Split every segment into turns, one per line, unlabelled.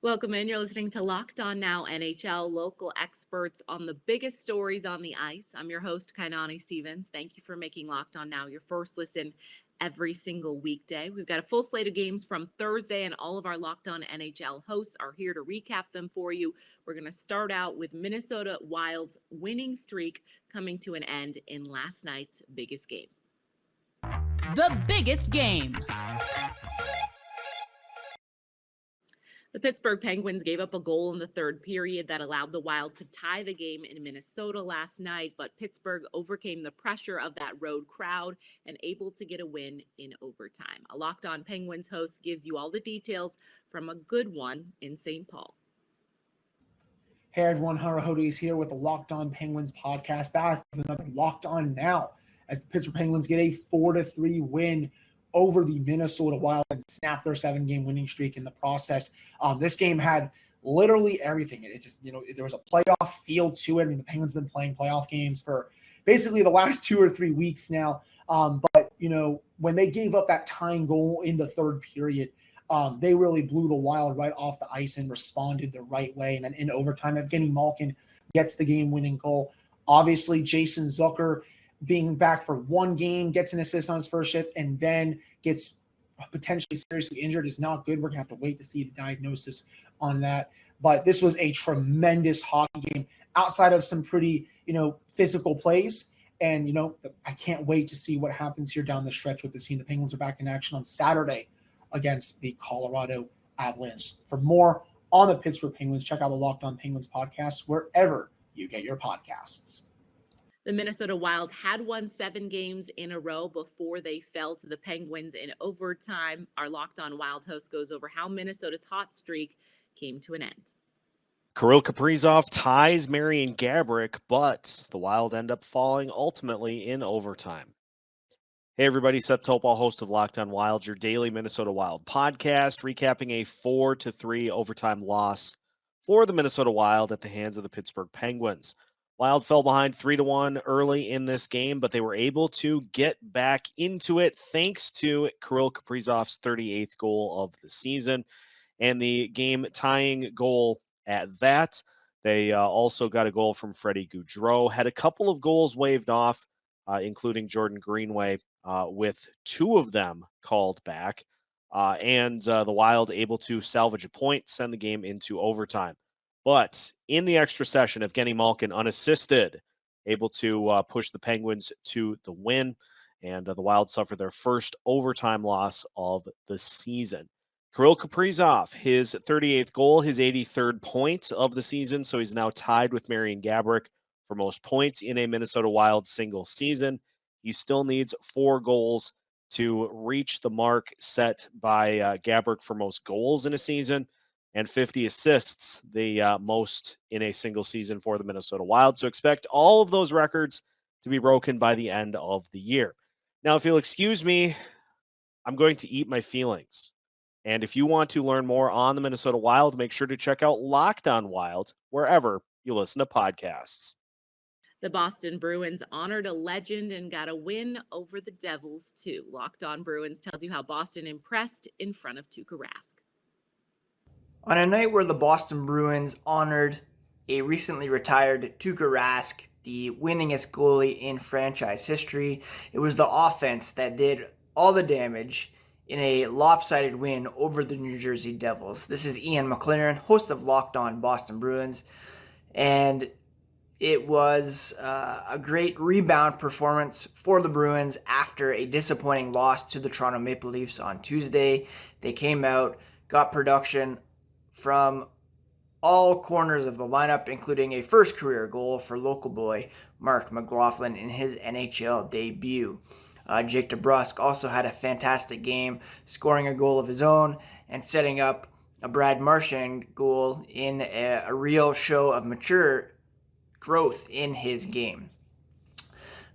Welcome in. You're listening to Locked On Now NHL, local experts on the biggest stories on the ice. I'm your host, Kainani Stevens. Thank you for making Locked On Now your first listen every single weekday. We've got a full slate of games from Thursday, and all of our Locked On NHL hosts are here to recap them for you. We're going to start out with Minnesota Wild's winning streak coming to an end in last night's biggest game.
The biggest game.
The Pittsburgh Penguins gave up a goal in the third period that allowed the Wild to tie the game in Minnesota last night, but Pittsburgh overcame the pressure of that road crowd and able to get a win in overtime. A Locked On Penguins host gives you all the details from a good one in St. Paul.
Hey everyone, Hunter Hody is here with the Locked On Penguins podcast, back with another Locked On Now, as the Pittsburgh Penguins get a 4-3 win over the Minnesota Wild and snap their 7-game winning streak in the process. This game had literally everything. It just, there was a playoff feel to it. I mean, the Penguins have been playing playoff games for basically the last 2 or 3 weeks now. But when they gave up that tying goal in the third period, they really blew the Wild right off the ice and responded the right way. And then in overtime, Evgeny Malkin gets the game-winning goal. Obviously, Jason Zucker, being back for one game, gets an assist on his first shift, and then gets potentially seriously injured is not good. We're going to have to wait to see the diagnosis on that. But this was a tremendous hockey game outside of some pretty, physical plays. And, I can't wait to see what happens here down the stretch with this team. The Penguins are back in action on Saturday against the Colorado Avalanche. For more on the Pittsburgh Penguins, check out the Locked On Penguins podcast wherever you get your podcasts.
The Minnesota Wild had won 7 games in a row before they fell to the Penguins in overtime. Our Locked On Wild host goes over how Minnesota's hot streak came to an end.
Kirill Kaprizov ties Marian Gaborik, but the Wild end up falling ultimately in overtime. Hey everybody, Seth Topal, host of Locked On Wild, your daily Minnesota Wild podcast, recapping a 4-3 overtime loss for the Minnesota Wild at the hands of the Pittsburgh Penguins. Wild fell behind 3-1 early in this game, but they were able to get back into it thanks to Kirill Kaprizov's 38th goal of the season and the game-tying goal at that. They also got a goal from Freddie Gaudreau, had a couple of goals waved off, including Jordan Greenway, with 2 of them called back, and the Wild able to salvage a point, send the game into overtime. But in the extra session, Evgeny Malkin, unassisted, able to push the Penguins to the win, and the Wild suffer their first overtime loss of the season. Kirill Kaprizov, his 38th goal, his 83rd point of the season, so he's now tied with Marian Gaborik for most points in a Minnesota Wild single season. He still needs 4 goals to reach the mark set by Gaborik for most goals in a season, and 50 assists, the most in a single season for the Minnesota Wild. So expect all of those records to be broken by the end of the year. Now, if you'll excuse me, I'm going to eat my feelings. And if you want to learn more on the Minnesota Wild, make sure to check out Locked On Wild wherever you listen to podcasts.
The Boston Bruins honored a legend and got a win over the Devils, too. Locked On Bruins tells you how Boston impressed in front of Tuukka Rask.
On a night where the Boston Bruins honored a recently retired Tuukka Rask, the winningest goalie in franchise history, it was the offense that did all the damage in a lopsided win over the New Jersey Devils. This is Ian McLaren, host of Locked On Boston Bruins, and it was a great rebound performance for the Bruins after a disappointing loss to the Toronto Maple Leafs on Tuesday. They came out, got production from all corners of the lineup, including a first career goal for local boy Mark McLaughlin in his NHL debut. Jake DeBrusk also had a fantastic game, scoring a goal of his own and setting up a Brad Marchand goal in a real show of mature growth in his game.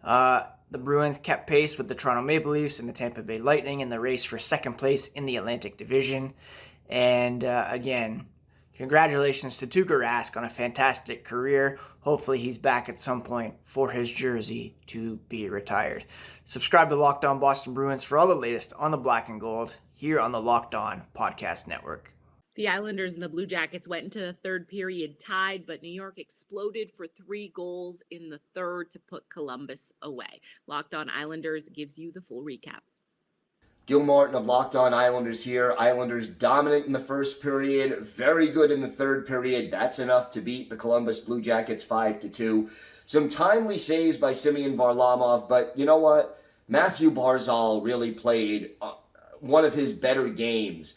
The Bruins kept pace with the Toronto Maple Leafs and the Tampa Bay Lightning in the race for second place in the Atlantic Division. And again, congratulations to Tuukka Rask on a fantastic career. Hopefully he's back at some point for his jersey to be retired. Subscribe to Locked On Boston Bruins for all the latest on the black and gold here on the Locked On Podcast Network.
The Islanders and the Blue Jackets went into the third period tied, but New York exploded for 3 goals in the third to put Columbus away. Locked On Islanders gives you the full recap.
Gil Martin of Locked On Islanders here. Islanders dominant in the first period, very good in the third period. That's enough to beat the Columbus Blue Jackets 5-2. Some timely saves by Semyon Varlamov, but you know what? Matthew Barzal really played one of his better games.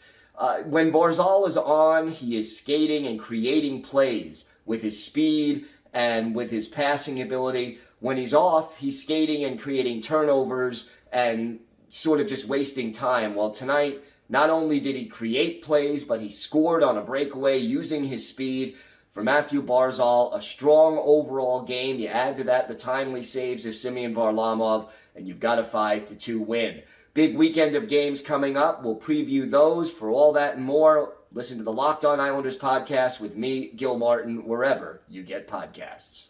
When Barzal is on, he is skating and creating plays with his speed and with his passing ability. When he's off, he's skating and creating turnovers and sort of just wasting time. Well, tonight, not only did he create plays, but he scored on a breakaway using his speed. For Matthew Barzal, a strong overall game. You add to that the timely saves of Semyon Varlamov, and you've got a 5-2 win. Big weekend of games coming up. We'll preview those. For all that and more, listen to the Locked On Islanders podcast with me, Gil Martin, wherever you get podcasts.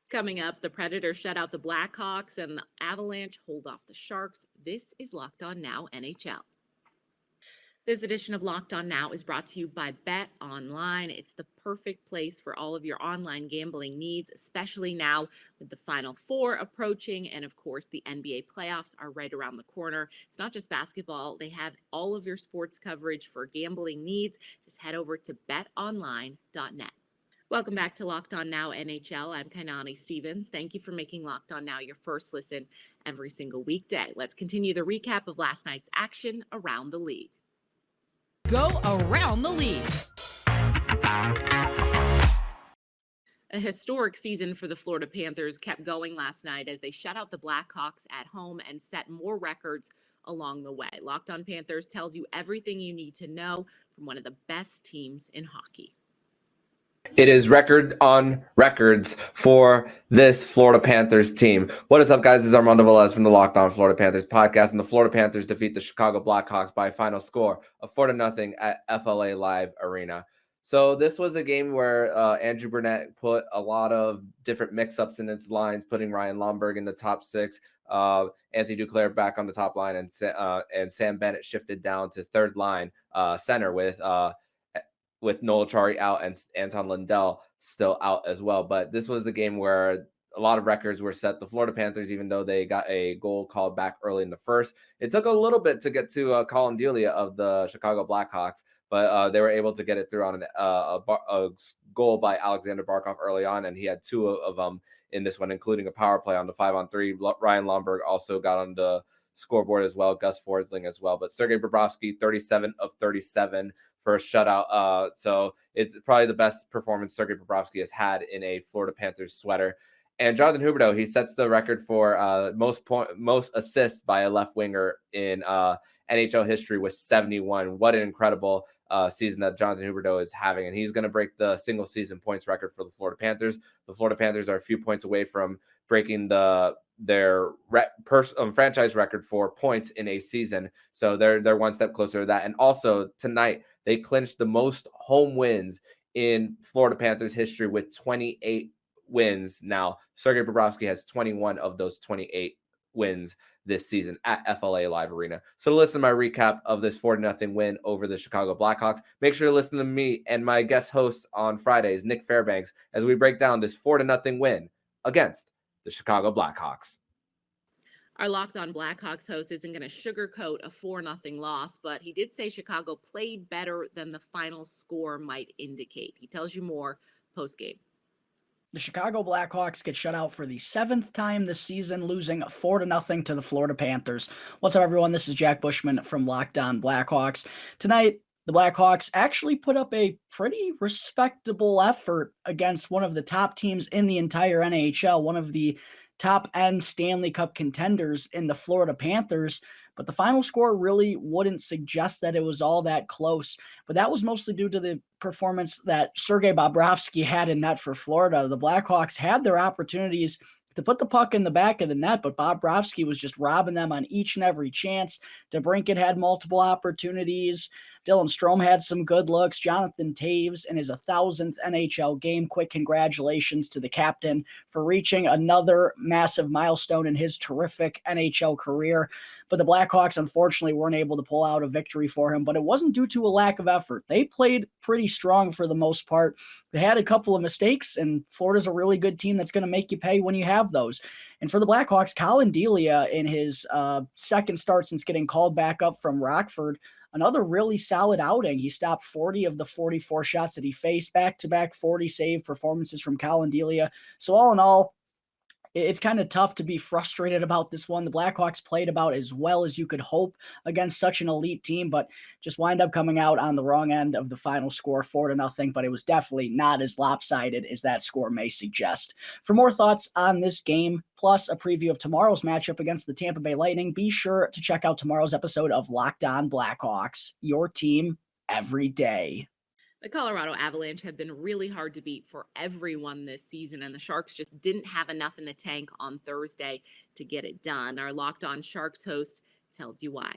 Coming up, the Predators shut out the Blackhawks and the Avalanche hold off the Sharks. This is Locked On Now NHL. This edition of Locked On Now is brought to you by Bet Online. It's the perfect place for all of your online gambling needs, especially now with the Final Four approaching. And of course, the NBA playoffs are right around the corner. It's not just basketball. They have all of your sports coverage for gambling needs. Just head over to betonline.net. Welcome back to Locked On Now NHL. I'm Kainani Stevens. Thank you for making Locked On Now your first listen every single weekday. Let's continue the recap of last night's action around the league.
Go around the league.
A historic season for the Florida Panthers kept going last night as they shut out the Blackhawks at home and set more records along the way. Locked On Panthers tells you everything you need to know from one of the best teams in hockey.
It is record on records for this Florida Panthers team. What is up, guys? This is Armando Velez from the Locked On Florida Panthers podcast, and the Florida Panthers defeat the Chicago Blackhawks by a final score of 4-0 at FLA Live Arena. So this was a game where Andrew Burnett put a lot of different mix-ups in its lines, putting Ryan Lomberg in the top six, Anthony Duclair back on the top line, and Sam Bennett shifted down to third line center with Noel Chari out and Anton Lundell still out as well. But this was a game where a lot of records were set. The Florida Panthers, even though they got a goal called back early in the first, it took a little bit to get to Colin Delia of the Chicago Blackhawks, but they were able to get it through on a goal by Alexander Barkov early on, and he had two of them in this one, including a power play on the 5-on-3. Ryan Lomberg also got on the scoreboard as well, Gus Forsling as well. But Sergei Bobrovsky, 37 of 37 for a shutout. So it's probably the best performance Sergei Bobrovsky has had in a Florida Panthers sweater. And Jonathan Huberdeau, he sets the record for most assists by a left winger in NHL history with 71. What an incredible season that Jonathan Huberdeau is having. And he's going to break the single season points record for the Florida Panthers. The Florida Panthers are a few points away from breaking their franchise record for points in a season. So they're one step closer to that. And also tonight, they clinched the most home wins in Florida Panthers history with 28 wins. Now, Sergei Bobrovsky has 21 of those 28 wins this season at FLA Live Arena. So to listen to my recap of this 4-0 win over the Chicago Blackhawks, make sure to listen to me and my guest host on Fridays, Nick Fairbanks, as we break down this 4-0 win against the Chicago Blackhawks.
Our Locked On Blackhawks host isn't going to sugarcoat a 4-0 loss, but he did say Chicago played better than the final score might indicate. He tells you more post-game.
The Chicago Blackhawks get shut out for the 7th time this season, losing 4-0 to the Florida Panthers. What's up, everyone? This is Jack Bushman from Locked On Blackhawks. Tonight, the Blackhawks actually put up a pretty respectable effort against one of the top teams in the entire NHL, one of the top-end Stanley Cup contenders in the Florida Panthers, but the final score really wouldn't suggest that it was all that close. But that was mostly due to the performance that Sergei Bobrovsky had in net for Florida. The Blackhawks had their opportunities to put the puck in the back of the net, but Bobrovsky was just robbing them on each and every chance. DeBrincat had multiple opportunities. Dylan Strome had some good looks. Jonathan Taves in his 1,000th NHL game. Quick congratulations to the captain for reaching another massive milestone in his terrific NHL career. But the Blackhawks, unfortunately, weren't able to pull out a victory for him. But it wasn't due to a lack of effort. They played pretty strong for the most part. They had a couple of mistakes, and Florida's a really good team that's going to make you pay when you have those. And for the Blackhawks, Colin Delia, in his second start since getting called back up from Rockford, another really solid outing. He stopped 40 of the 44 shots that he faced, back-to-back 40 save performances from Colin Delia. So all in all, it's kind of tough to be frustrated about this one. The Blackhawks played about as well as you could hope against such an elite team, but just wind up coming out on the wrong end of the final score, 4-0, but it was definitely not as lopsided as that score may suggest. For more thoughts on this game, plus a preview of tomorrow's matchup against the Tampa Bay Lightning, be sure to check out tomorrow's episode of Locked On Blackhawks, your team every day.
The Colorado Avalanche have been really hard to beat for everyone this season, and the Sharks just didn't have enough in the tank on Thursday to get it done. Our Locked On Sharks host tells you why.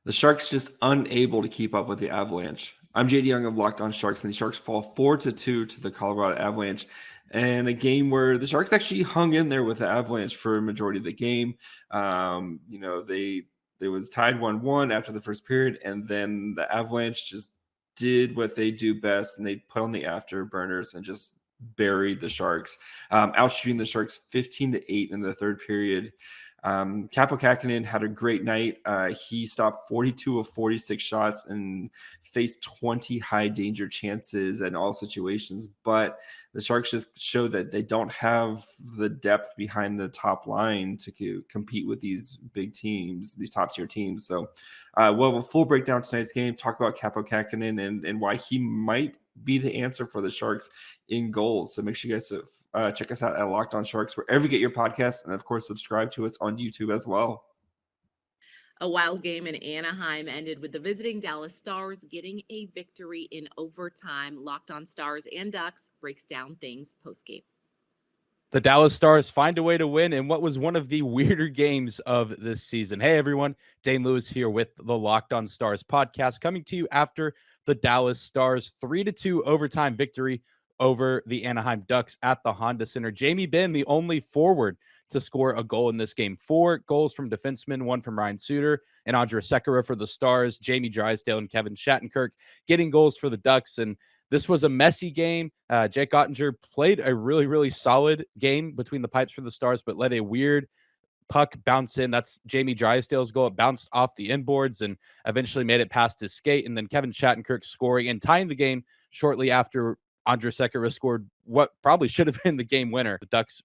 The Sharks just unable to keep up with the Avalanche. I'm JD Young of Locked On Sharks, and the Sharks fall 4-2 to the Colorado Avalanche. And a game where the Sharks actually hung in there with the Avalanche for a majority of the game. They was tied 1-1 after the first period, and then the Avalanche just did what they do best, and they put on the afterburners and just buried the Sharks, outshooting the Sharks 15-8 in the third period. Kaapo Kähkönen had a great night. He stopped 42 of 46 shots and faced 20 high danger chances in all situations. But the Sharks just show that they don't have the depth behind the top line to compete with these big teams, these top tier teams. So we'll have a full breakdown of tonight's game, talk about Kaapo Kähkönen and why he might be the answer for the Sharks in goals. So make sure you guys check us out at Locked On Sharks, wherever you get your podcasts. And of course, subscribe to us on YouTube as well.
A wild game in Anaheim ended with the visiting Dallas Stars getting a victory in overtime. Locked On Stars and Ducks breaks down things post-game.
The Dallas Stars find a way to win in what was one of the weirder games of this season. Hey, everyone. Dane Lewis here with the Locked On Stars podcast, coming to you after the Dallas Stars 3-2 overtime victory over the Anaheim Ducks at the Honda Center. Jamie Benn, the only forward to score a goal in this game. 4 goals from defensemen, 1 from Ryan Suter and Andrei Sekera for the Stars. Jamie Drysdale and Kevin Shattenkirk getting goals for the Ducks. And this was a messy game. Jake Ottinger played a really, really solid game between the pipes for the Stars, but let a weird puck bounce in. That's Jamie Drysdale's goal. It bounced off the inboards and eventually made it past his skate. And then Kevin Shattenkirk scoring and tying the game shortly after Andrei Sekera scored what probably should have been the game winner. The Ducks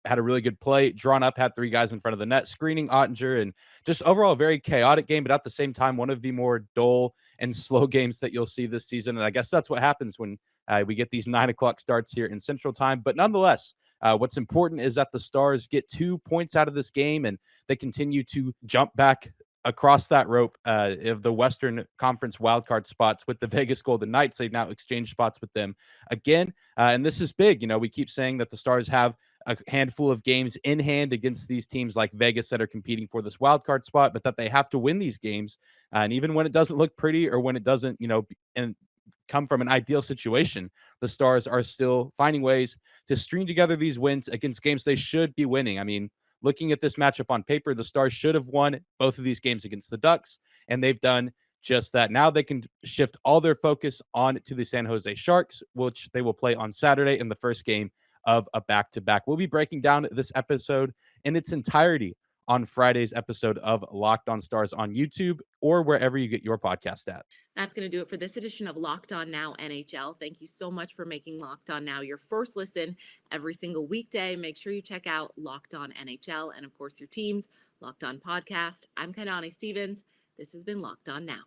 had a really good play, drawn up, had 3 guys in front of the net, screening Ottinger, and just overall a very chaotic game, but at the same time, one of the more dull and slow games that you'll see this season. And I guess that's what happens when we get these 9 o'clock starts here in Central Time. But nonetheless, what's important is that the Stars get 2 points out of this game, and they continue to jump back across that rope of the Western Conference wildcard spots with the Vegas Golden Knights. They've now exchanged spots with them again. And this is big. You know, we keep saying that the Stars have a handful of games in hand against these teams like Vegas that are competing for this wildcard spot, but that they have to win these games. And even when it doesn't look pretty or when it doesn't, and come from an ideal situation, the Stars are still finding ways to string together these wins against games they should be winning. I mean, looking at this matchup on paper, the Stars should have won both of these games against the Ducks, and they've done just that. Now they can shift all their focus on to the San Jose Sharks, which they will play on Saturday in the first game of a back-to-back. We'll be breaking down this episode in its entirety on Friday's episode of Locked On Stars on YouTube or wherever you get your podcast at.
That's going to do it for this edition of Locked On Now NHL. Thank you so much for making Locked On Now your first listen every single weekday. Make sure you check out Locked On NHL and, of course, your team's Locked On podcast. I'm Kainani Stevens. This has been Locked On Now.